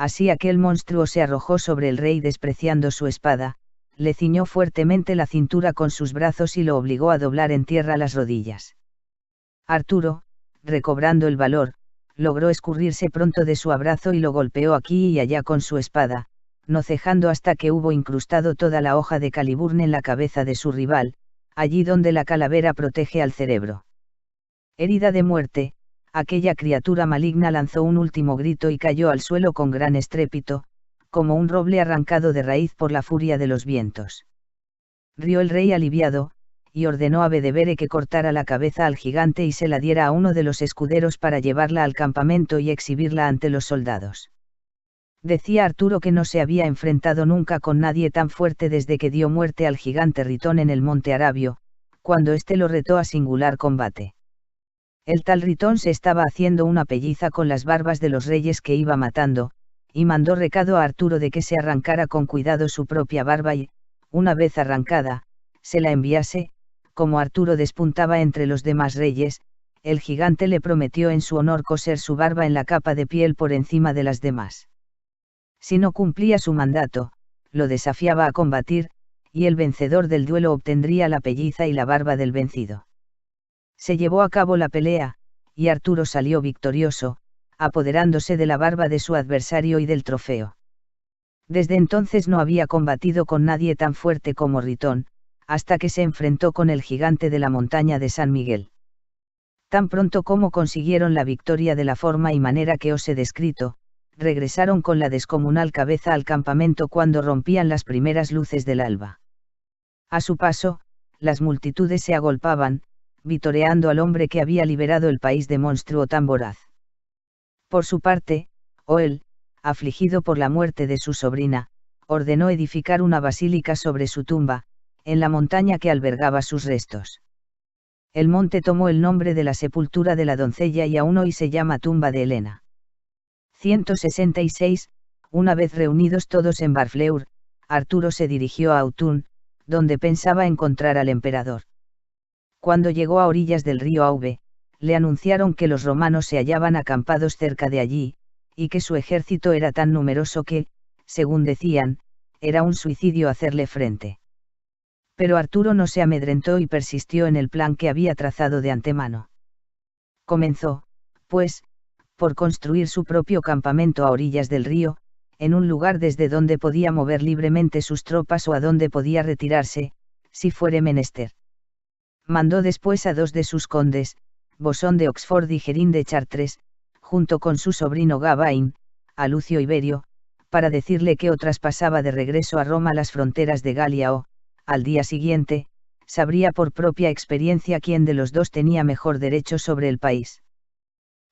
Así aquel monstruo se arrojó sobre el rey despreciando su espada, le ciñó fuertemente la cintura con sus brazos y lo obligó a doblar en tierra las rodillas. Arturo, recobrando el valor, logró escurrirse pronto de su abrazo y lo golpeó aquí y allá con su espada, no cejando hasta que hubo incrustado toda la hoja de Caliburn en la cabeza de su rival, allí donde la calavera protege al cerebro. Herida de muerte, aquella criatura maligna lanzó un último grito y cayó al suelo con gran estrépito, como un roble arrancado de raíz por la furia de los vientos. Rió el rey aliviado, y ordenó a Bedevere que cortara la cabeza al gigante y se la diera a uno de los escuderos para llevarla al campamento y exhibirla ante los soldados. Decía Arturo que no se había enfrentado nunca con nadie tan fuerte desde que dio muerte al gigante Ritón en el monte Arabio, cuando éste lo retó a singular combate. El tal Ritón se estaba haciendo una pelliza con las barbas de los reyes que iba matando, y mandó recado a Arturo de que se arrancara con cuidado su propia barba y, una vez arrancada, se la enviase. Como Arturo despuntaba entre los demás reyes, el gigante le prometió en su honor coser su barba en la capa de piel por encima de las demás. Si no cumplía su mandato, lo desafiaba a combatir, y el vencedor del duelo obtendría la pelliza y la barba del vencido. Se llevó a cabo la pelea, y Arturo salió victorioso, apoderándose de la barba de su adversario y del trofeo. Desde entonces no había combatido con nadie tan fuerte como Ritón, hasta que se enfrentó con el gigante de la montaña de San Miguel. Tan pronto como consiguieron la victoria de la forma y manera que os he descrito, regresaron con la descomunal cabeza al campamento cuando rompían las primeras luces del alba. A su paso, las multitudes se agolpaban, vitoreando al hombre que había liberado el país de monstruo tan voraz. Por su parte, Hoel, afligido por la muerte de su sobrina, ordenó edificar una basílica sobre su tumba, en la montaña que albergaba sus restos. El monte tomó el nombre de la sepultura de la doncella y aún hoy se llama tumba de Helena. 166. Una vez reunidos todos en Barfleur, Arturo se dirigió a Autun, donde pensaba encontrar al emperador. Cuando llegó a orillas del río Aube, le anunciaron que los romanos se hallaban acampados cerca de allí, y que su ejército era tan numeroso que, según decían, era un suicidio hacerle frente. Pero Arturo no se amedrentó y persistió en el plan que había trazado de antemano. Comenzó, pues, por construir su propio campamento a orillas del río, en un lugar desde donde podía mover libremente sus tropas o a donde podía retirarse, si fuere menester. Mandó después a dos de sus condes, Bosón de Oxford y Gerín de Chartres, junto con su sobrino Gawain, a Lucio Iberio, para decirle que o traspasaba de regreso a Roma las fronteras de Galia o, al día siguiente, sabría por propia experiencia quién de los dos tenía mejor derecho sobre el país.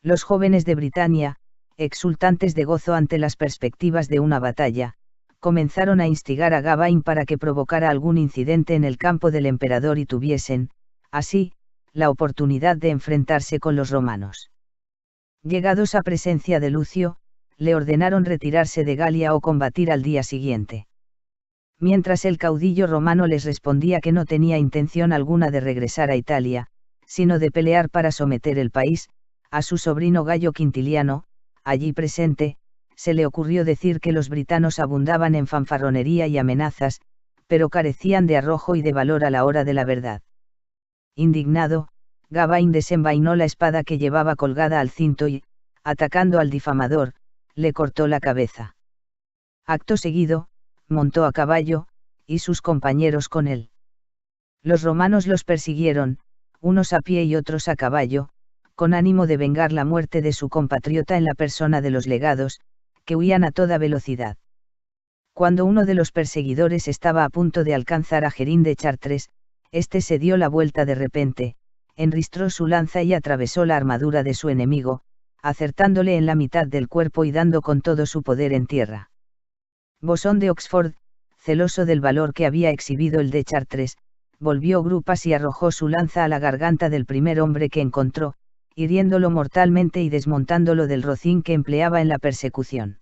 Los jóvenes de Britania, exultantes de gozo ante las perspectivas de una batalla, comenzaron a instigar a Gawain para que provocara algún incidente en el campo del emperador y tuviesen, así, la oportunidad de enfrentarse con los romanos. Llegados a presencia de Lucio, le ordenaron retirarse de Galia o combatir al día siguiente. Mientras el caudillo romano les respondía que no tenía intención alguna de regresar a Italia, sino de pelear para someter el país, a su sobrino Gayo Quintiliano, allí presente, se le ocurrió decir que los britanos abundaban en fanfarronería y amenazas, pero carecían de arrojo y de valor a la hora de la verdad. Indignado, Gawain desenvainó la espada que llevaba colgada al cinto y, atacando al difamador, le cortó la cabeza. Acto seguido, montó a caballo, y sus compañeros con él. Los romanos los persiguieron, unos a pie y otros a caballo, con ánimo de vengar la muerte de su compatriota en la persona de los legados, que huían a toda velocidad. Cuando uno de los perseguidores estaba a punto de alcanzar a Gerín de Chartres, este se dio la vuelta de repente, enristró su lanza y atravesó la armadura de su enemigo, acertándole en la mitad del cuerpo y dando con todo su poder en tierra. Bosón de Oxford, celoso del valor que había exhibido el de Chartres, volvió grupas y arrojó su lanza a la garganta del primer hombre que encontró, hiriéndolo mortalmente y desmontándolo del rocín que empleaba en la persecución.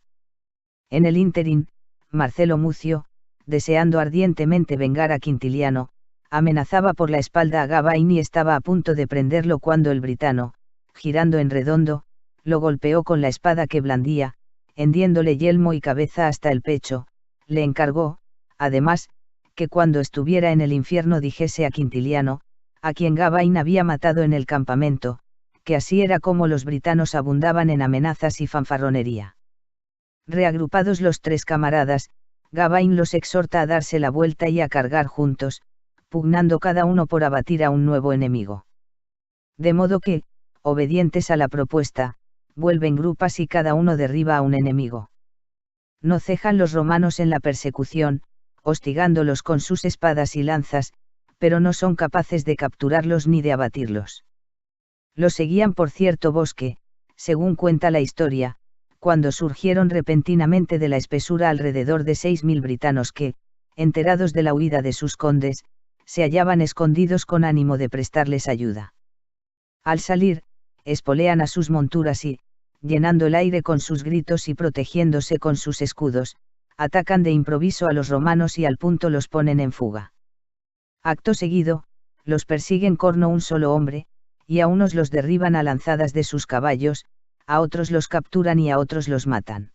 En el ínterin, Marcelo Mucio, deseando ardientemente vengar a Quintiliano, amenazaba por la espalda a Gawain y estaba a punto de prenderlo cuando el britano, girando en redondo, lo golpeó con la espada que blandía, hendiéndole yelmo y cabeza hasta el pecho, le encargó, además, que cuando estuviera en el infierno dijese a Quintiliano, a quien Gawain había matado en el campamento, que así era como los britanos abundaban en amenazas y fanfarronería. Reagrupados los tres camaradas, Gawain los exhorta a darse la vuelta y a cargar juntos, pugnando cada uno por abatir a un nuevo enemigo. De modo que, obedientes a la propuesta, vuelven grupas y cada uno derriba a un enemigo. No cejan los romanos en la persecución, hostigándolos con sus espadas y lanzas, pero no son capaces de capturarlos ni de abatirlos. Los seguían por cierto bosque, según cuenta la historia, cuando surgieron repentinamente de la espesura alrededor de 6.000 britanos que, enterados de la huida de sus condes, se hallaban escondidos con ánimo de prestarles ayuda. Al salir, espolean a sus monturas y, llenando el aire con sus gritos y protegiéndose con sus escudos, atacan de improviso a los romanos y al punto los ponen en fuga. Acto seguido, los persiguen corno un solo hombre, y a unos los derriban a lanzadas de sus caballos, a otros los capturan y a otros los matan.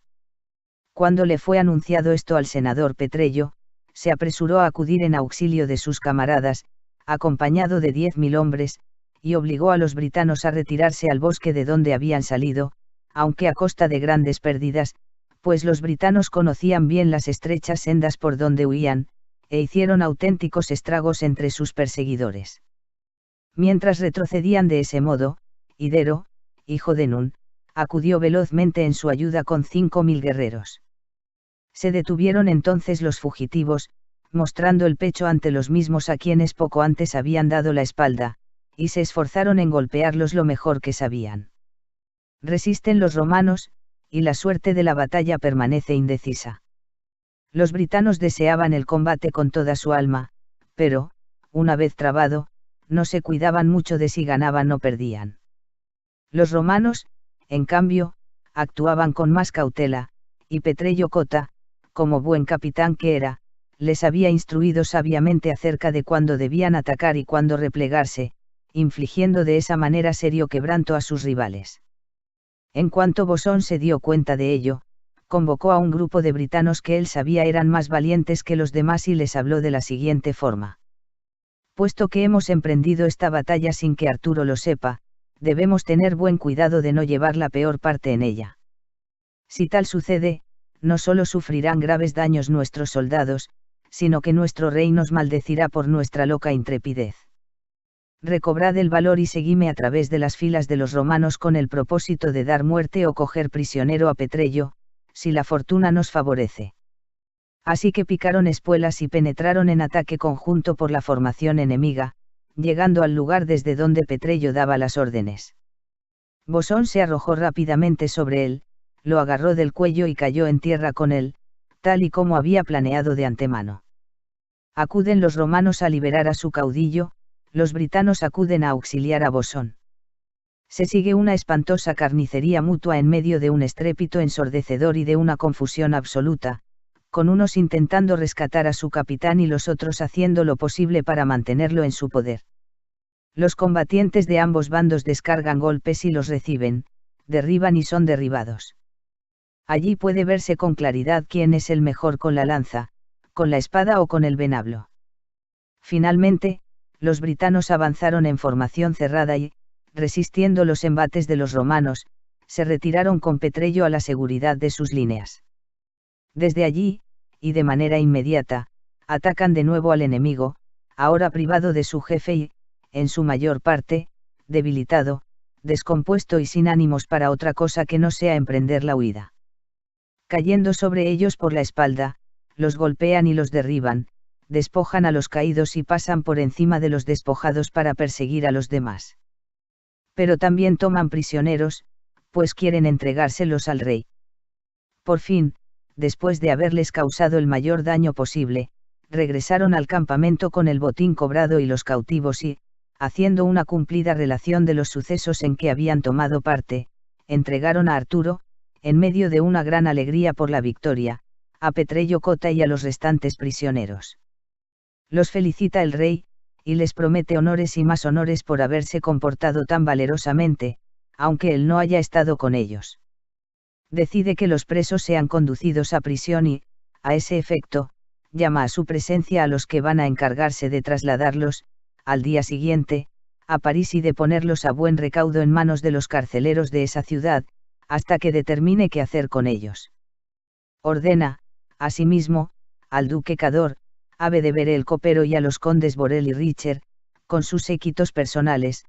Cuando le fue anunciado esto al senador Petrello, se apresuró a acudir en auxilio de sus camaradas, acompañado de 10.000 hombres, y obligó a los britanos a retirarse al bosque de donde habían salido, aunque a costa de grandes pérdidas, pues los britanos conocían bien las estrechas sendas por donde huían, e hicieron auténticos estragos entre sus perseguidores. Mientras retrocedían de ese modo, Idero, hijo de Nun, acudió velozmente en su ayuda con 5.000 guerreros. Se detuvieron entonces los fugitivos, mostrando el pecho ante los mismos a quienes poco antes habían dado la espalda, y se esforzaron en golpearlos lo mejor que sabían. Resisten los romanos, y la suerte de la batalla permanece indecisa. Los britanos deseaban el combate con toda su alma, pero, una vez trabado, no se cuidaban mucho de si ganaban o perdían. Los romanos, en cambio, actuaban con más cautela, y Petrello Cota, como buen capitán que era, les había instruido sabiamente acerca de cuándo debían atacar y cuándo replegarse, infligiendo de esa manera serio quebranto a sus rivales. En cuanto Bosón se dio cuenta de ello, convocó a un grupo de britanos que él sabía eran más valientes que los demás y les habló de la siguiente forma. Puesto que hemos emprendido esta batalla sin que Arturo lo sepa, debemos tener buen cuidado de no llevar la peor parte en ella. Si tal sucede, no solo sufrirán graves daños nuestros soldados, sino que nuestro rey nos maldecirá por nuestra loca intrepidez. Recobrad el valor y seguidme a través de las filas de los romanos con el propósito de dar muerte o coger prisionero a Petrello, si la fortuna nos favorece. Así que picaron espuelas y penetraron en ataque conjunto por la formación enemiga, llegando al lugar desde donde Petrello daba las órdenes. Bosón se arrojó rápidamente sobre él, lo agarró del cuello y cayó en tierra con él, tal y como había planeado de antemano. Acuden los romanos a liberar a su caudillo, los britanos acuden a auxiliar a Bosón. Se sigue una espantosa carnicería mutua en medio de un estrépito ensordecedor y de una confusión absoluta, con unos intentando rescatar a su capitán y los otros haciendo lo posible para mantenerlo en su poder. Los combatientes de ambos bandos descargan golpes y los reciben, derriban y son derribados. Allí puede verse con claridad quién es el mejor con la lanza, con la espada o con el venablo. Finalmente, los britanos avanzaron en formación cerrada y, resistiendo los embates de los romanos, se retiraron con Petrello a la seguridad de sus líneas. Desde allí, y de manera inmediata, atacan de nuevo al enemigo, ahora privado de su jefe y, en su mayor parte, debilitado, descompuesto y sin ánimos para otra cosa que no sea emprender la huida. Cayendo sobre ellos por la espalda, los golpean y los derriban, despojan a los caídos y pasan por encima de los despojados para perseguir a los demás. Pero también toman prisioneros, pues quieren entregárselos al rey. Por fin, después de haberles causado el mayor daño posible, regresaron al campamento con el botín cobrado y los cautivos y, haciendo una cumplida relación de los sucesos en que habían tomado parte, entregaron a Arturo, en medio de una gran alegría por la victoria, a Petrello Cota y a los restantes prisioneros. Los felicita el rey, y les promete honores y más honores por haberse comportado tan valerosamente, aunque él no haya estado con ellos. Decide que los presos sean conducidos a prisión y, a ese efecto, llama a su presencia a los que van a encargarse de trasladarlos, al día siguiente, a París y de ponerlos a buen recaudo en manos de los carceleros de esa ciudad, hasta que determine qué hacer con ellos. Ordena, asimismo, al duque Cador, a Bedevere el copero y a los condes Borel y Richer, con sus séquitos personales,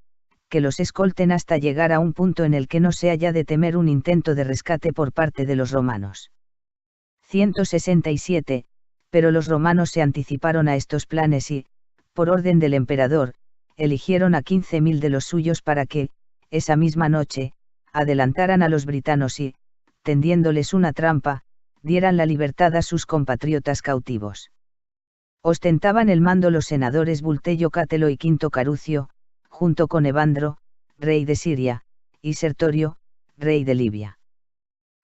que los escolten hasta llegar a un punto en el que no se haya de temer un intento de rescate por parte de los romanos. 167, pero los romanos se anticiparon a estos planes y, por orden del emperador, eligieron a 15.000 de los suyos para que, esa misma noche, adelantaran a los britanos y, tendiéndoles una trampa, dieran la libertad a sus compatriotas cautivos. Ostentaban el mando los senadores Bultello Catelo y Quinto Carucio, junto con Evandro, rey de Siria, y Sertorio, rey de Libia.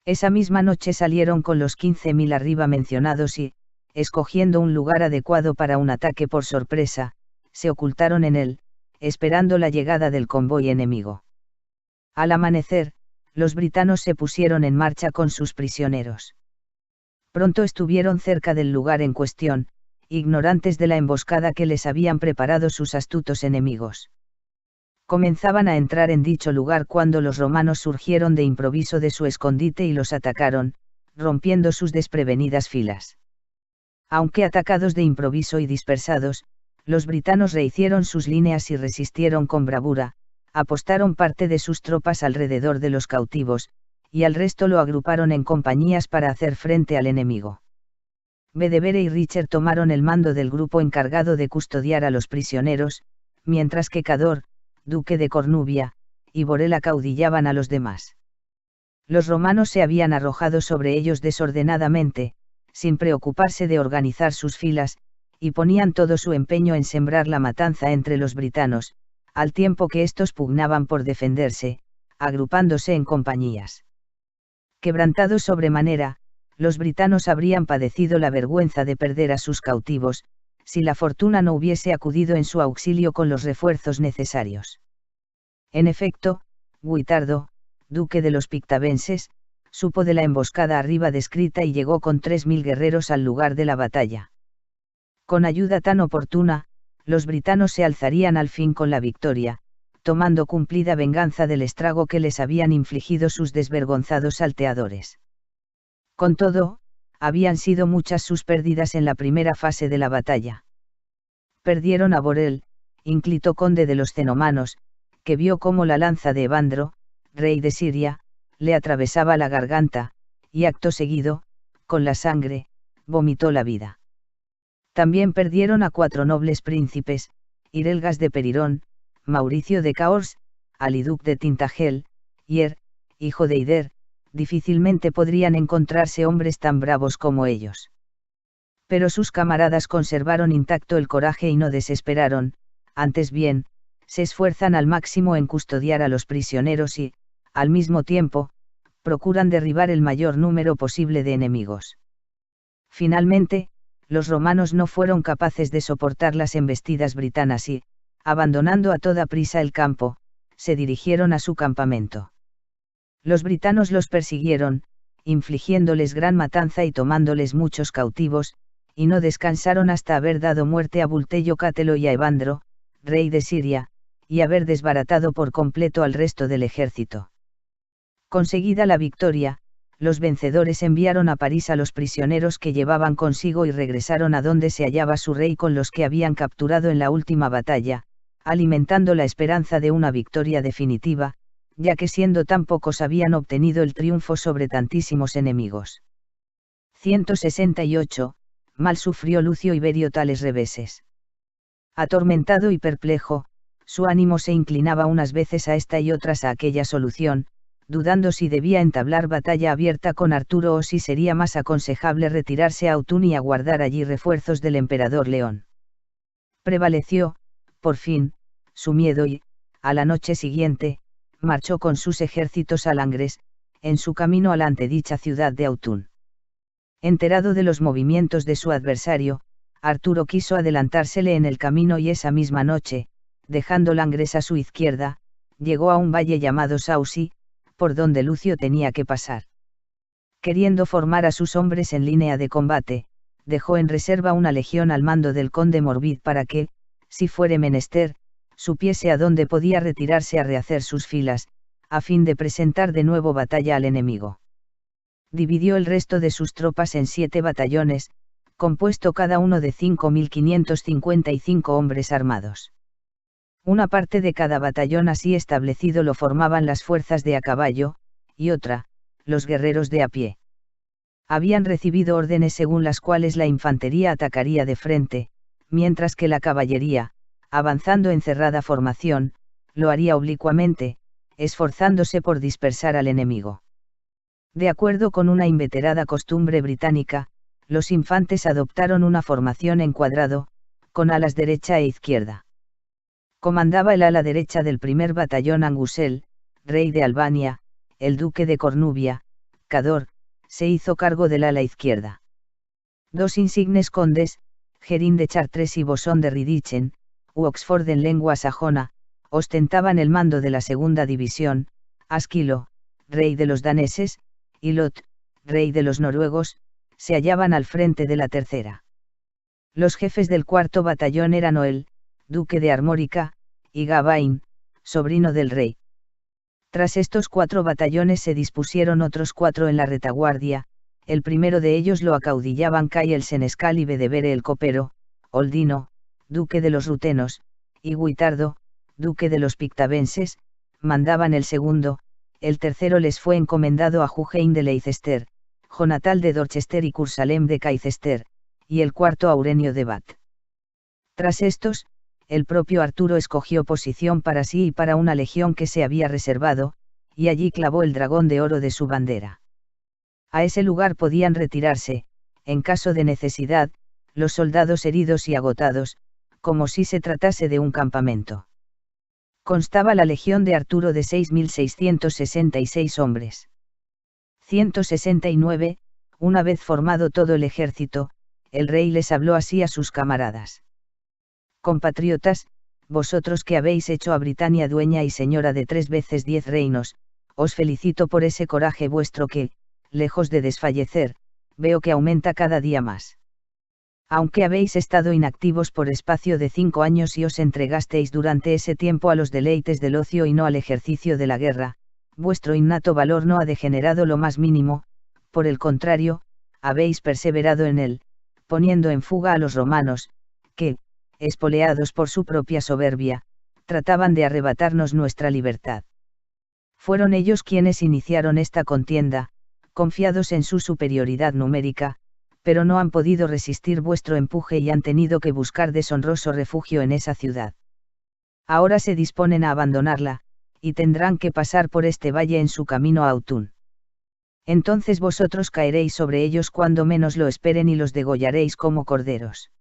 Esa misma noche salieron con los 15.000 arriba mencionados y, escogiendo un lugar adecuado para un ataque por sorpresa, se ocultaron en él, esperando la llegada del convoy enemigo. Al amanecer, los britanos se pusieron en marcha con sus prisioneros. Pronto estuvieron cerca del lugar en cuestión, ignorantes de la emboscada que les habían preparado sus astutos enemigos. Comenzaban a entrar en dicho lugar cuando los romanos surgieron de improviso de su escondite y los atacaron, rompiendo sus desprevenidas filas. Aunque atacados de improviso y dispersados, los britanos rehicieron sus líneas y resistieron con bravura, apostaron parte de sus tropas alrededor de los cautivos, y al resto lo agruparon en compañías para hacer frente al enemigo. Bedevere y Richer tomaron el mando del grupo encargado de custodiar a los prisioneros, mientras que Cador, duque de Cornubia, y Borel acaudillaban a los demás. Los romanos se habían arrojado sobre ellos desordenadamente, sin preocuparse de organizar sus filas, y ponían todo su empeño en sembrar la matanza entre los britanos, al tiempo que éstos pugnaban por defenderse, agrupándose en compañías. Quebrantados sobremanera, los britanos habrían padecido la vergüenza de perder a sus cautivos, si la fortuna no hubiese acudido en su auxilio con los refuerzos necesarios. En efecto, Guitardo, duque de los pictavenses, supo de la emboscada arriba descrita y llegó con 3.000 guerreros al lugar de la batalla. Con ayuda tan oportuna, los britanos se alzarían al fin con la victoria, tomando cumplida venganza del estrago que les habían infligido sus desvergonzados salteadores. Con todo, habían sido muchas sus pérdidas en la primera fase de la batalla. Perdieron a Borel, ínclito conde de los cenomanos, que vio cómo la lanza de Evandro, rey de Siria, le atravesaba la garganta, y acto seguido, con la sangre, vomitó la vida. También perdieron a 4 nobles príncipes, Irelgas de Perirón, Mauricio de Caors, Aliduc de Tintagel, Hier, hijo de Ider. Difícilmente podrían encontrarse hombres tan bravos como ellos. Pero sus camaradas conservaron intacto el coraje y no desesperaron, antes bien, se esfuerzan al máximo en custodiar a los prisioneros y, al mismo tiempo, procuran derribar el mayor número posible de enemigos. Finalmente, los romanos no fueron capaces de soportar las embestidas britanas y, abandonando a toda prisa el campo, se dirigieron a su campamento. Los britanos los persiguieron, infligiéndoles gran matanza y tomándoles muchos cautivos, y no descansaron hasta haber dado muerte a Bultello Catelo y a Evandro, rey de Siria, y haber desbaratado por completo al resto del ejército. Conseguida la victoria, los vencedores enviaron a París a los prisioneros que llevaban consigo y regresaron a donde se hallaba su rey con los que habían capturado en la última batalla, alimentando la esperanza de una victoria definitiva, ya que siendo tan pocos habían obtenido el triunfo sobre tantísimos enemigos. 168, mal sufrió Lucio Iberio tales reveses. Atormentado y perplejo, su ánimo se inclinaba unas veces a esta y otras a aquella solución, dudando si debía entablar batalla abierta con Arturo o si sería más aconsejable retirarse a Autun y aguardar allí refuerzos del emperador León. Prevaleció, por fin, su miedo y, a la noche siguiente, marchó con sus ejércitos a Langres, en su camino a la antedicha ciudad de Autun. Enterado de los movimientos de su adversario, Arturo quiso adelantársele en el camino y esa misma noche, dejando Langres a su izquierda, llegó a un valle llamado Sausi, por donde Lucio tenía que pasar. Queriendo formar a sus hombres en línea de combate, dejó en reserva una legión al mando del conde Morvid para que, si fuere menester, supiese a dónde podía retirarse a rehacer sus filas, a fin de presentar de nuevo batalla al enemigo. Dividió el resto de sus tropas en 7 batallones, compuesto cada uno de 5.555 hombres armados. Una parte de cada batallón así establecido lo formaban las fuerzas de a caballo, y otra, los guerreros de a pie. Habían recibido órdenes según las cuales la infantería atacaría de frente, mientras que la caballería, avanzando en cerrada formación, lo haría oblicuamente, esforzándose por dispersar al enemigo. De acuerdo con una inveterada costumbre británica, los infantes adoptaron una formación en cuadrado, con alas derecha e izquierda. Comandaba el ala derecha del primer batallón Angusel, rey de Albania, el duque de Cornubia, Cador, se hizo cargo del ala izquierda. 2 insignes condes, Gerín de Chartres y Bosón de Ridichen, u Oxford en lengua sajona, ostentaban el mando de la segunda división, Asquilo, rey de los daneses, y Lot, rey de los noruegos, se hallaban al frente de la tercera. Los jefes del cuarto batallón eran Oel, duque de Armórica, y Gawain, sobrino del rey. Tras estos 4 batallones se dispusieron otros 4 en la retaguardia, el primero de ellos lo acaudillaban Cai el senescal y Bedevere el copero, Oldino, duque de los rutenos, y Guitardo, duque de los pictavenses, mandaban el segundo, el tercero les fue encomendado a Jugein de Leicester, Jonatal de Dorchester y Cursalem de Caicester, y el cuarto Aurenio de Bath. Tras estos, el propio Arturo escogió posición para sí y para una legión que se había reservado, y allí clavó el dragón de oro de su bandera. A ese lugar podían retirarse, en caso de necesidad, los soldados heridos y agotados, como si se tratase de un campamento. Constaba la legión de Arturo de 6.666 hombres. 169, una vez formado todo el ejército, el rey les habló así a sus camaradas. Compatriotas, vosotros que habéis hecho a Britania dueña y señora de 3 veces 10 reinos, os felicito por ese coraje vuestro que, lejos de desfallecer, veo que aumenta cada día más. Aunque habéis estado inactivos por espacio de 5 años y os entregasteis durante ese tiempo a los deleites del ocio y no al ejercicio de la guerra, vuestro innato valor no ha degenerado lo más mínimo, por el contrario, habéis perseverado en él, poniendo en fuga a los romanos, que, espoleados por su propia soberbia, trataban de arrebatarnos nuestra libertad. Fueron ellos quienes iniciaron esta contienda, confiados en su superioridad numérica, pero no han podido resistir vuestro empuje y han tenido que buscar deshonroso refugio en esa ciudad. Ahora se disponen a abandonarla, y tendrán que pasar por este valle en su camino a Autun. Entonces vosotros caeréis sobre ellos cuando menos lo esperen y los degollaréis como corderos.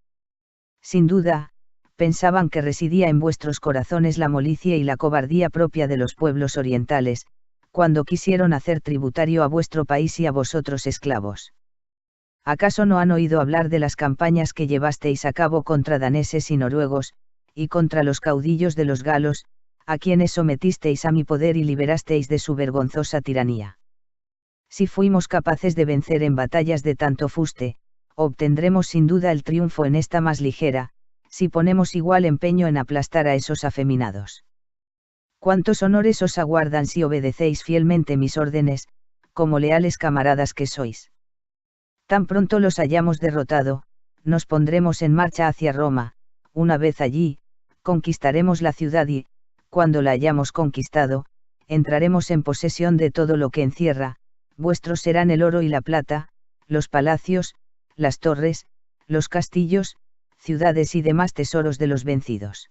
Sin duda, pensaban que residía en vuestros corazones la molicie y la cobardía propia de los pueblos orientales, cuando quisieron hacer tributario a vuestro país y a vosotros esclavos. ¿Acaso no han oído hablar de las campañas que llevasteis a cabo contra daneses y noruegos, y contra los caudillos de los galos, a quienes sometisteis a mi poder y liberasteis de su vergonzosa tiranía? Si fuimos capaces de vencer en batallas de tanto fuste, obtendremos sin duda el triunfo en esta más ligera, si ponemos igual empeño en aplastar a esos afeminados. ¿Cuántos honores os aguardan si obedecéis fielmente mis órdenes, como leales camaradas que sois? Tan pronto los hayamos derrotado, nos pondremos en marcha hacia Roma, una vez allí, conquistaremos la ciudad y, cuando la hayamos conquistado, entraremos en posesión de todo lo que encierra, vuestros serán el oro y la plata, los palacios, las torres, los castillos, ciudades y demás tesoros de los vencidos.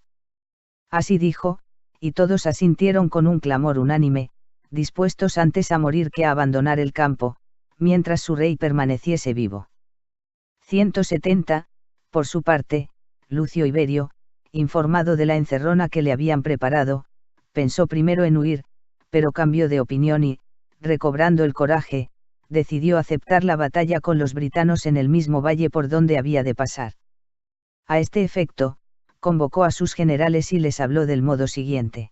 Así dijo, y todos asintieron con un clamor unánime, dispuestos antes a morir que a abandonar el campo, mientras su rey permaneciese vivo. 170, por su parte, Lucio Iberio, informado de la encerrona que le habían preparado, pensó primero en huir, pero cambió de opinión y, recobrando el coraje, decidió aceptar la batalla con los britanos en el mismo valle por donde había de pasar. A este efecto, convocó a sus generales y les habló del modo siguiente: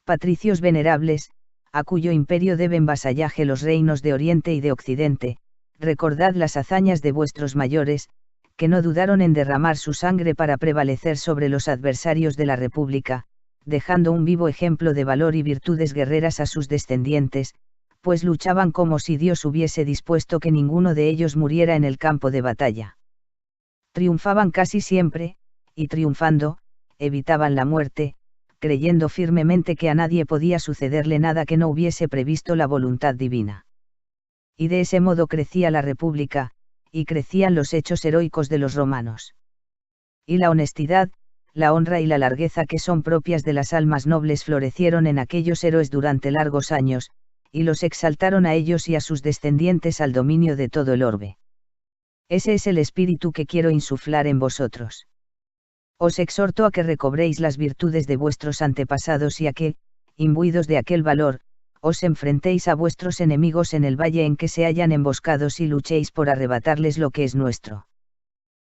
Patricios venerables, a cuyo imperio deben vasallaje los reinos de Oriente y de Occidente, recordad las hazañas de vuestros mayores, que no dudaron en derramar su sangre para prevalecer sobre los adversarios de la República, dejando un vivo ejemplo de valor y virtudes guerreras a sus descendientes, pues luchaban como si Dios hubiese dispuesto que ninguno de ellos muriera en el campo de batalla. Triunfaban casi siempre, y triunfando, evitaban la muerte, creyendo firmemente que a nadie podía sucederle nada que no hubiese previsto la voluntad divina. Y de ese modo crecía la República, y crecían los hechos heroicos de los romanos. Y la honestidad, la honra y la largueza que son propias de las almas nobles florecieron en aquellos héroes durante largos años, y los exaltaron a ellos y a sus descendientes al dominio de todo el orbe. Ese es el espíritu que quiero insuflar en vosotros. Os exhorto a que recobréis las virtudes de vuestros antepasados y a que, imbuidos de aquel valor, os enfrentéis a vuestros enemigos en el valle en que se hallan emboscados y luchéis por arrebatarles lo que es nuestro.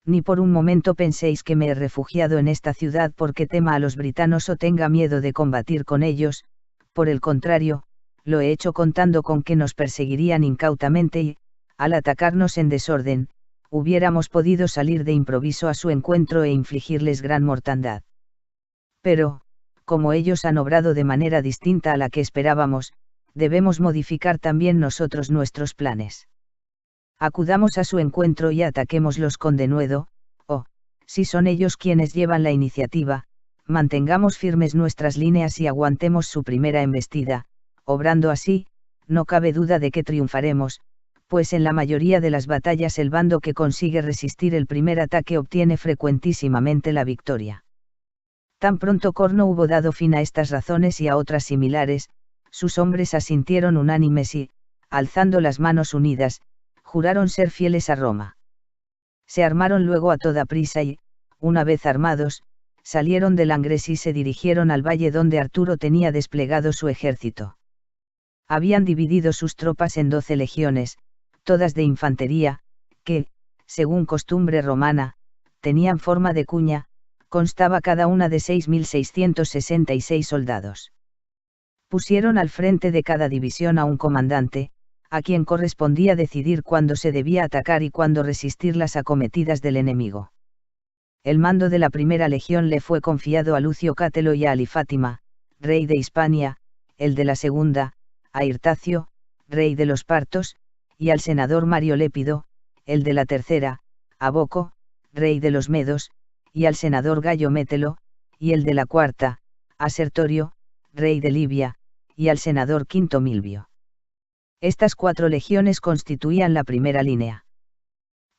Ni por un momento penséis que me he refugiado en esta ciudad porque tema a los britanos o tenga miedo de combatir con ellos, por el contrario, lo he hecho contando con que nos perseguirían incautamente y, al atacarnos en desorden, hubiéramos podido salir de improviso a su encuentro e infligirles gran mortandad. Pero, como ellos han obrado de manera distinta a la que esperábamos, debemos modificar también nosotros nuestros planes. Acudamos a su encuentro y ataquémoslos con denuedo, o, si son ellos quienes llevan la iniciativa, mantengamos firmes nuestras líneas y aguantemos su primera embestida, obrando así, no cabe duda de que triunfaremos, pues en la mayoría de las batallas el bando que consigue resistir el primer ataque obtiene frecuentísimamente la victoria. Tan pronto Corno hubo dado fin a estas razones y a otras similares, sus hombres asintieron unánimes y, alzando las manos unidas, juraron ser fieles a Roma. Se armaron luego a toda prisa y, una vez armados, salieron de Langres y se dirigieron al valle donde Arturo tenía desplegado su ejército. Habían dividido sus tropas en 12 legiones, todas de infantería, que, según costumbre romana, tenían forma de cuña, constaba cada una de 6.666 soldados. Pusieron al frente de cada división a un comandante, a quien correspondía decidir cuándo se debía atacar y cuándo resistir las acometidas del enemigo. El mando de la primera legión le fue confiado a Lucio Cátelo y a Alifátima, rey de Hispania, el de la segunda, a Hirtacio, rey de los partos, y al senador Mario Lépido, el de la tercera, a Boco, rey de los medos, y al senador Gayo Mételo, y el de la cuarta, a Sertorio, rey de Libia, y al senador Quinto Milvio. Estas 4 legiones constituían la primera línea.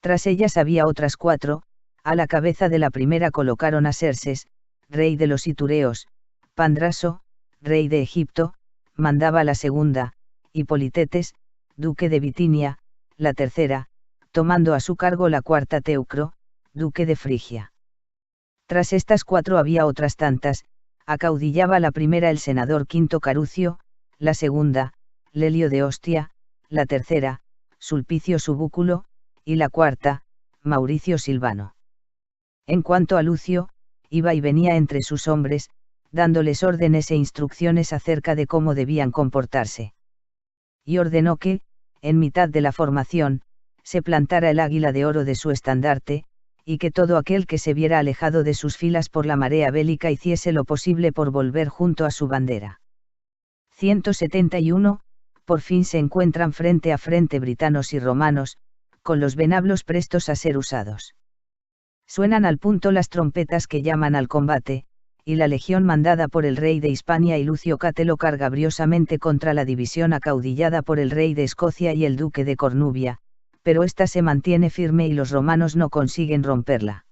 Tras ellas había otras 4, a la cabeza de la primera colocaron a Xerxes, rey de los itureos, Pandraso, rey de Egipto, mandaba la segunda, y Politetes, duque de Bitinia, la tercera, tomando a su cargo la cuarta Teucro, duque de Frigia. Tras estas 4 había otras tantas, acaudillaba la primera el senador Quinto Carucio, la segunda, Lelio de Ostia, la tercera, Sulpicio Subúculo, y la cuarta, Mauricio Silvano. En cuanto a Lucio, iba y venía entre sus hombres, dándoles órdenes e instrucciones acerca de cómo debían comportarse. Y ordenó que, en mitad de la formación, se plantara el águila de oro de su estandarte, y que todo aquel que se viera alejado de sus filas por la marea bélica hiciese lo posible por volver junto a su bandera. 171. Por fin se encuentran frente a frente britanos y romanos, con los venablos prestos a ser usados. Suenan al punto las trompetas que llaman al combate, y la legión mandada por el rey de Hispania y Lucio Cátelo carga briosamente contra la división acaudillada por el rey de Escocia y el duque de Cornubia, pero ésta se mantiene firme y los romanos no consiguen romperla.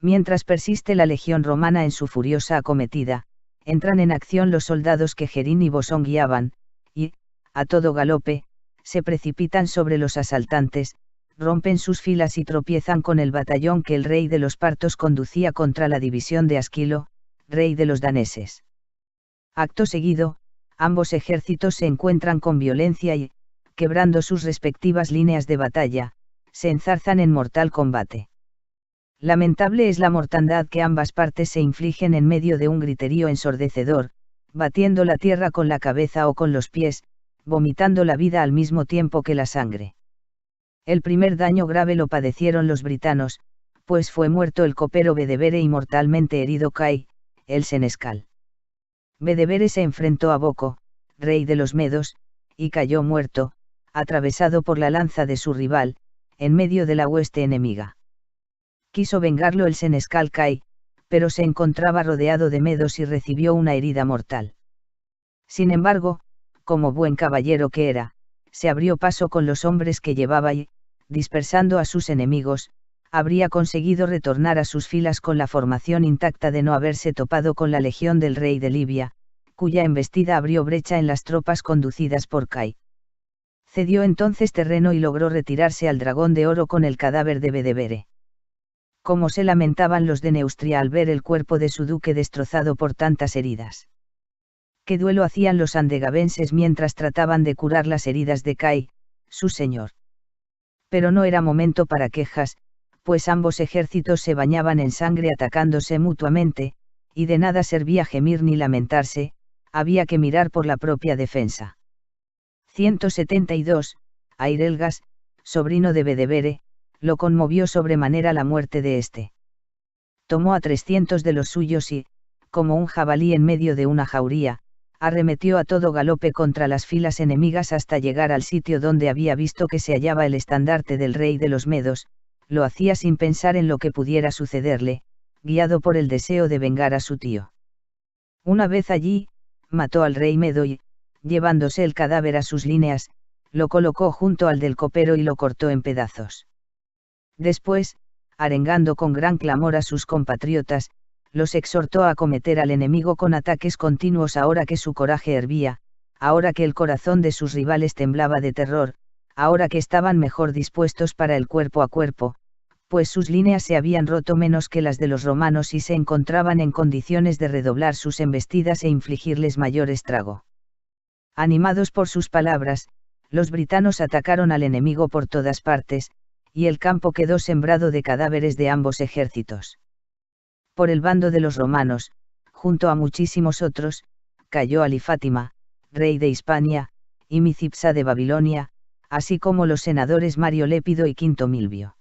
Mientras persiste la legión romana en su furiosa acometida, entran en acción los soldados que Gerín y Bosón guiaban, y, a todo galope, se precipitan sobre los asaltantes, rompen sus filas y tropiezan con el batallón que el rey de los partos conducía contra la división de Asquilo, rey de los daneses. Acto seguido, ambos ejércitos se encuentran con violencia y, quebrando sus respectivas líneas de batalla, se enzarzan en mortal combate. Lamentable es la mortandad que ambas partes se infligen en medio de un griterío ensordecedor, batiendo la tierra con la cabeza o con los pies, vomitando la vida al mismo tiempo que la sangre. El primer daño grave lo padecieron los britanos, pues fue muerto el copero Bedevere y mortalmente herido Cai, el senescal. Bedevere se enfrentó a Boco, rey de los medos, y cayó muerto, atravesado por la lanza de su rival, en medio de la hueste enemiga. Quiso vengarlo el senescal Cai, pero se encontraba rodeado de medos y recibió una herida mortal. Sin embargo, como buen caballero que era, se abrió paso con los hombres que llevaba y, dispersando a sus enemigos, habría conseguido retornar a sus filas con la formación intacta de no haberse topado con la legión del rey de Libia, cuya embestida abrió brecha en las tropas conducidas por Cai. Cedió entonces terreno y logró retirarse al Dragón de Oro con el cadáver de Bedevere. Cómo se lamentaban los de Neustria al ver el cuerpo de su duque destrozado por tantas heridas. Qué duelo hacían los andegavenses mientras trataban de curar las heridas de Cai, su señor. Pero no era momento para quejas, pues ambos ejércitos se bañaban en sangre atacándose mutuamente, y de nada servía gemir ni lamentarse, había que mirar por la propia defensa. 172, Airelgas, sobrino de Bedevere, lo conmovió sobremanera la muerte de éste. Tomó a 300 de los suyos y, como un jabalí en medio de una jauría, arremetió a todo galope contra las filas enemigas hasta llegar al sitio donde había visto que se hallaba el estandarte del rey de los medos, lo hacía sin pensar en lo que pudiera sucederle, guiado por el deseo de vengar a su tío. Una vez allí, mató al rey medo y, llevándose el cadáver a sus líneas, lo colocó junto al del copero y lo cortó en pedazos. Después, arengando con gran clamor a sus compatriotas, los exhortó a acometer al enemigo con ataques continuos ahora que su coraje hervía, ahora que el corazón de sus rivales temblaba de terror, ahora que estaban mejor dispuestos para el cuerpo a cuerpo, pues sus líneas se habían roto menos que las de los romanos y se encontraban en condiciones de redoblar sus embestidas e infligirles mayor estrago. Animados por sus palabras, los britanos atacaron al enemigo por todas partes, y el campo quedó sembrado de cadáveres de ambos ejércitos. Por el bando de los romanos, junto a muchísimos otros, cayó Ali Fátima, rey de Hispania, y Micipsa de Babilonia, así como los senadores Mario Lépido y Quinto Milvio.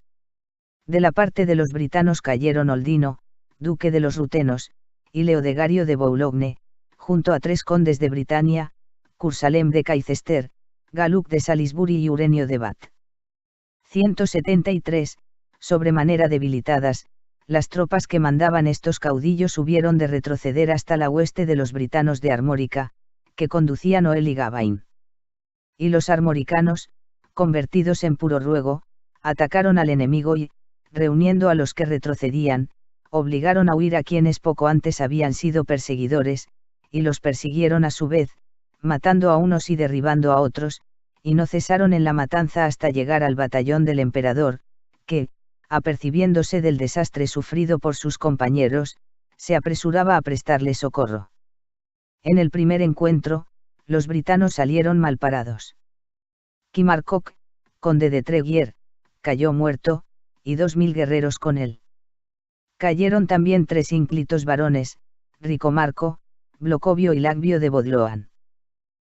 De la parte de los britanos cayeron Oldino, duque de los rutenos, y Leodegario de Boulogne, junto a 3 condes de Britania, Cursalem de Caicester, Galuc de Salisbury y Urenio de Bath. 173, sobremanera debilitadas, las tropas que mandaban estos caudillos hubieron de retroceder hasta la hueste de los britanos de Armórica, que conducían Oel y Gawain. Y los armoricanos, convertidos en puro ruego, atacaron al enemigo y, reuniendo a los que retrocedían, obligaron a huir a quienes poco antes habían sido perseguidores, y los persiguieron a su vez, matando a unos y derribando a otros, y no cesaron en la matanza hasta llegar al batallón del emperador, que, apercibiéndose del desastre sufrido por sus compañeros, se apresuraba a prestarle socorro. En el primer encuentro, los britanos salieron malparados. Quimarcoc, conde de Treguier, cayó muerto, y 2000 guerreros con él. Cayeron también 3 ínclitos varones, Ricomarco, Blocovio y Lagbio de Bodloan.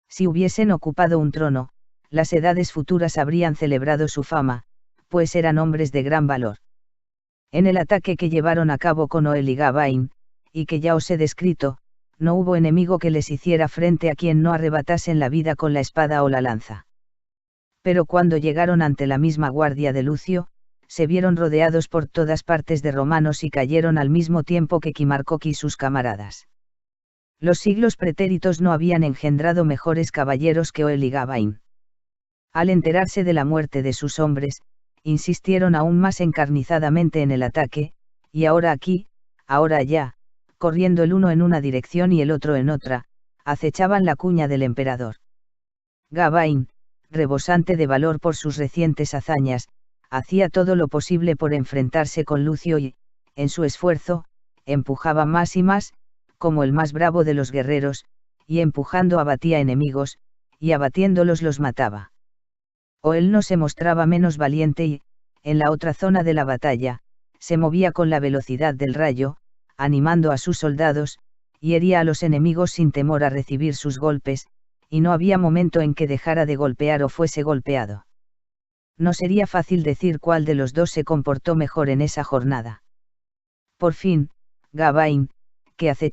Si hubiesen ocupado un trono, las edades futuras habrían celebrado su fama, pues eran hombres de gran valor. En el ataque que llevaron a cabo con Oel y Gawain, y que ya os he descrito, no hubo enemigo que les hiciera frente a quien no arrebatasen la vida con la espada o la lanza. Pero cuando llegaron ante la misma guardia de Lucio, se vieron rodeados por todas partes de romanos y cayeron al mismo tiempo que Quimarcoc y sus camaradas. Los siglos pretéritos no habían engendrado mejores caballeros que Oel y Gawain. Al enterarse de la muerte de sus hombres, insistieron aún más encarnizadamente en el ataque, y ahora aquí, ahora allá, corriendo el uno en una dirección y el otro en otra, acechaban la cuña del emperador. Gawain, rebosante de valor por sus recientes hazañas, hacía todo lo posible por enfrentarse con Lucio y, en su esfuerzo, empujaba más y más, como el más bravo de los guerreros, y empujando abatía enemigos, y abatiéndolos los mataba. O él no se mostraba menos valiente y, en la otra zona de la batalla, se movía con la velocidad del rayo, animando a sus soldados, y hería a los enemigos sin temor a recibir sus golpes, y no había momento en que dejara de golpear o fuese golpeado. No sería fácil decir cuál de los dos se comportó mejor en esa jornada. Por fin, Gawain, que acechaba